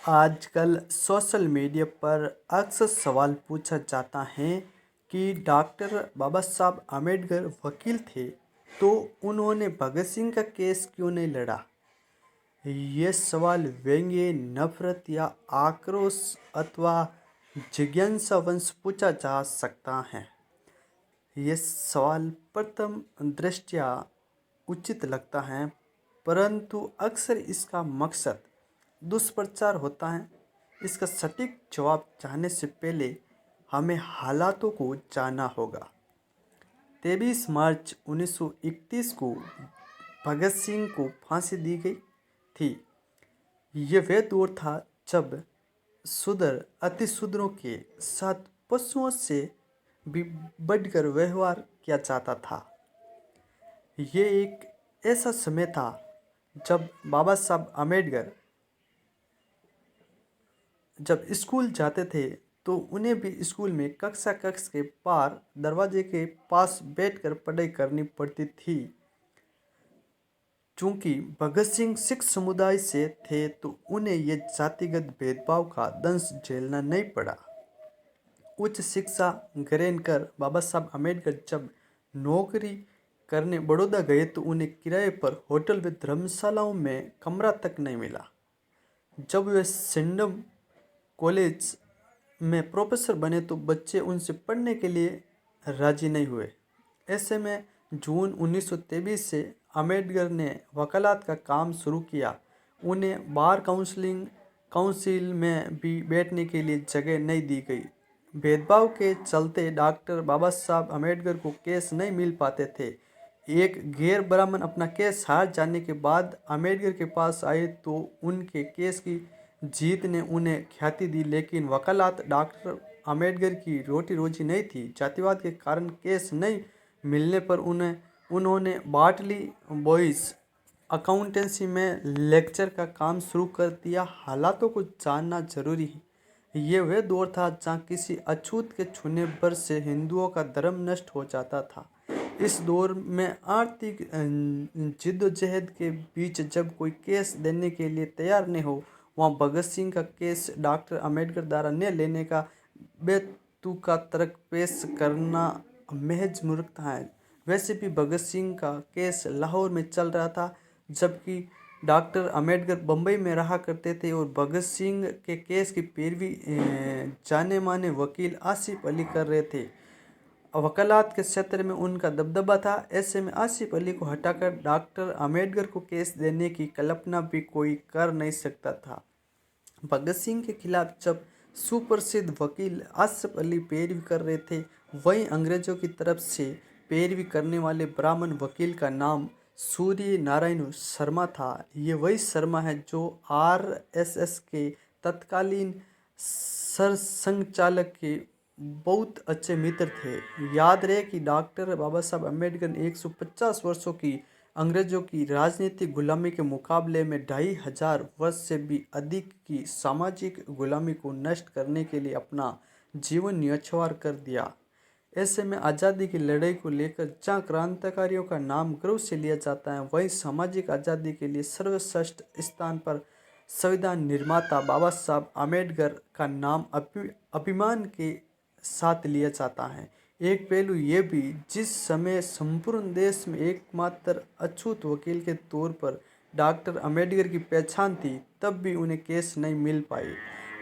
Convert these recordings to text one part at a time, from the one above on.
आजकल social media पर अक्सर सवाल पूछा जाता है कि डॉक्टर बाबा साहब आम्बेडकर वकील थे तो उन्होंने भगत सिंह का केस क्यों नहीं लड़ा। ये सवाल व्यंग्य, नफरत या आक्रोश अथवा जिज्ञासा वंश पूछा जा सकता है। ये सवाल प्रथम दृष्टया उचित लगता है, परंतु अक्सर इसका मकसद दुष्प्रचार होता है। इसका सटीक जवाब चाहने से पहले हमें हालातों को जानना होगा। 23 मार्च 1931 को भगत सिंह को फांसी दी गई थी। यह वह दौर था जब शूद्र अतिशूद्रों के साथ पशुओं से भी बढ़कर व्यवहार किया जाता था। ये एक ऐसा समय था जब बाबा साहब आम्बेडकर जब स्कूल जाते थे तो उन्हें भी स्कूल में कक्षा कक्ष के पार दरवाजे के पास बैठकर पढ़ाई करनी पड़ती थी। चूंकि भगत सिंह सिख समुदाय से थे तो उन्हें यह जातिगत भेदभाव का दंश झेलना नहीं पड़ा। उच्च शिक्षा ग्रहण कर बाबा साहब आम्बेडकर जब नौकरी करने बड़ौदा गए तो उन्हें किराए पर होटल व धर्मशालाओं में कमरा तक नहीं मिला। जब वे सिंडम कॉलेज में प्रोफेसर बने तो बच्चे उनसे पढ़ने के लिए राजी नहीं हुए। ऐसे में जून 1923 से आम्बेडकर ने वकालत का काम शुरू किया। उन्हें बार काउंसिल में भी बैठने के लिए जगह नहीं दी गई। भेदभाव के चलते डॉक्टर बाबा साहब आम्बेडकर को केस नहीं मिल पाते थे। एक गैर ब्राह्मण अपना केस हार जाने के बाद आम्बेडकर के पास आए तो उनके केस की जीत ने उन्हें ख्याति दी, लेकिन वकालत डॉक्टर आम्बेडकर की रोटी रोजी नहीं थी। जातिवाद के कारण केस नहीं मिलने पर उन्होंने बार्टली बॉयज अकाउंटेंसी में लेक्चर का काम शुरू कर दिया। हालातों को जानना जरूरी है। ये वह दौर था जहाँ किसी अछूत के छूने पर से हिंदुओं का धर्म नष्ट हो जाता था। इस दौर में आर्थिक जिद्दोजहद के बीच जब कोई केस देने के लिए तैयार नहीं हो, वहाँ भगत सिंह का केस डॉक्टर आम्बेडकर द्वारा न लेने का बेतुका तर्क पेश करना महज मूर्खता है। वैसे भी भगत सिंह का केस लाहौर में चल रहा था, जबकि डॉक्टर आम्बेडकर बम्बई में रहा करते थे और भगत सिंह के केस की पैरवी जाने माने वकील आसिफ अली कर रहे थे। वकालत के क्षेत्र में उनका दबदबा था। ऐसे में आसिफ अली को हटाकर डॉक्टर आम्बेडकर को केस देने की कल्पना भी कोई कर नहीं सकता था। भगत सिंह के खिलाफ जब सुप्रसिद्ध वकील आसिफ अली पैरवी कर रहे थे, वहीं अंग्रेजों की तरफ से पैरवी करने वाले ब्राह्मण वकील का नाम सूर्य नारायण शर्मा था। ये वही शर्मा है जो आरएसएस के तत्कालीन सरसंघचालक के बहुत अच्छे मित्र थे। याद रहे कि डॉक्टर बाबा साहब अम्बेडकर ने 150 वर्षों की अंग्रेजों की राजनीतिक गुलामी के मुकाबले में 2500 वर्ष से भी अधिक की सामाजिक गुलामी को नष्ट करने के लिए अपना जीवन न्यौछावर कर दिया। ऐसे में आज़ादी की लड़ाई को लेकर जहाँ क्रांतिकारियों का नाम गर्व से लिया जाता है, वहीं सामाजिक आज़ादी के लिए सर्वश्रेष्ठ स्थान पर संविधान निर्माता बाबा साहब आम्बेडकर का नाम अभिमान के साथ लिया जाता है। एक पहलू ये भी, जिस समय संपूर्ण देश में एकमात्र अछूत वकील के तौर पर डॉक्टर आम्बेडकर की पहचान थी, तब भी उन्हें केस नहीं मिल पाई।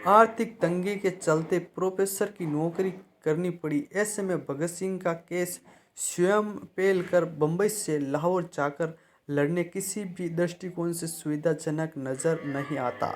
आर्थिक तंगी के चलते प्रोफेसर की नौकरी करनी पड़ी। ऐसे में भगत सिंह का केस स्वयं पेल कर बम्बई से लाहौर जाकर लड़ने किसी भी दृष्टिकोण से सुविधाजनक नजर नहीं आता।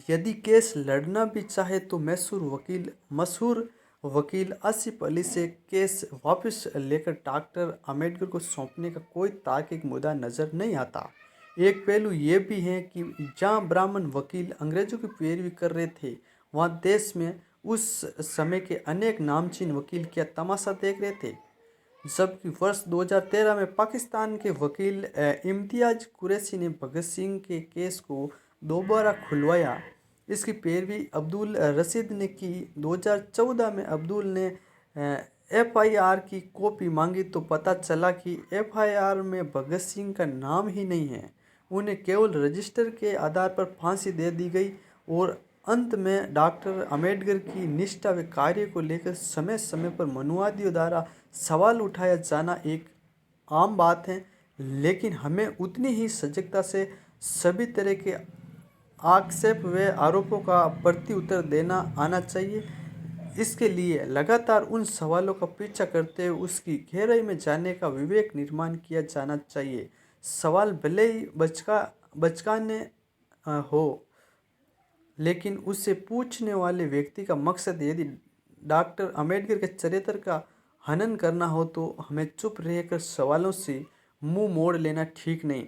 यदि केस लड़ना भी चाहे तो मशहूर वकील आसिफ अली से केस वापस लेकर डॉक्टर आम्बेडकर को सौंपने का कोई तार्किक मुद्दा नजर नहीं आता। एक पहलू ये भी है कि जहाँ ब्राह्मण वकील अंग्रेजों की पैरवी कर रहे थे, वहाँ देश में उस समय के अनेक नामचीन वकील क्या तमाशा देख रहे थे। जबकि वर्ष 2013 में पाकिस्तान के वकील इम्तियाज कुरैशी ने भगत सिंह के केस को दोबारा खुलवाया। इसकी पैरवी अब्दुल रशीद ने की। 2014 में अब्दुल ने एफआईआर की कॉपी मांगी तो पता चला कि एफआईआर में भगत सिंह का नाम ही नहीं है। उन्हें केवल रजिस्टर के आधार पर फांसी दे दी गई और अंत में डॉक्टर अंबेडकर की निष्ठा व कार्य को लेकर समय समय पर मनुवादियों द्वारा सवाल उठाया जाना एक आम बात है, लेकिन हमें उतनी ही सजगता से सभी तरह के आक्षेप व आरोपों का प्रत्युत्तर देना आना चाहिए। इसके लिए लगातार उन सवालों का पीछा करते हुए उसकी गहराई में जाने का विवेक निर्माण किया जाना चाहिए। सवाल भले ही बचकाने हो, लेकिन उससे पूछने वाले व्यक्ति का मकसद यदि डॉक्टर अंबेडकर के चरित्र का हनन करना हो तो हमें चुप रहकर सवालों से मुंह मोड़ लेना ठीक नहीं।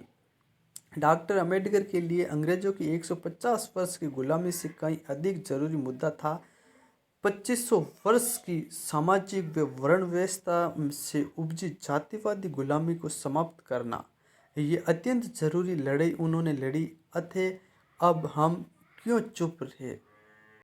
डॉक्टर अंबेडकर के लिए अंग्रेजों की 150 वर्ष की गुलामी से कहीं अधिक जरूरी मुद्दा था 2500 वर्ष की सामाजिक व वर्ण व्यवस्था से उपजी जातिवादी गुलामी को समाप्त करना। ये अत्यंत जरूरी लड़ाई उन्होंने लड़ी, अतः अब हम क्यों चुप रहे।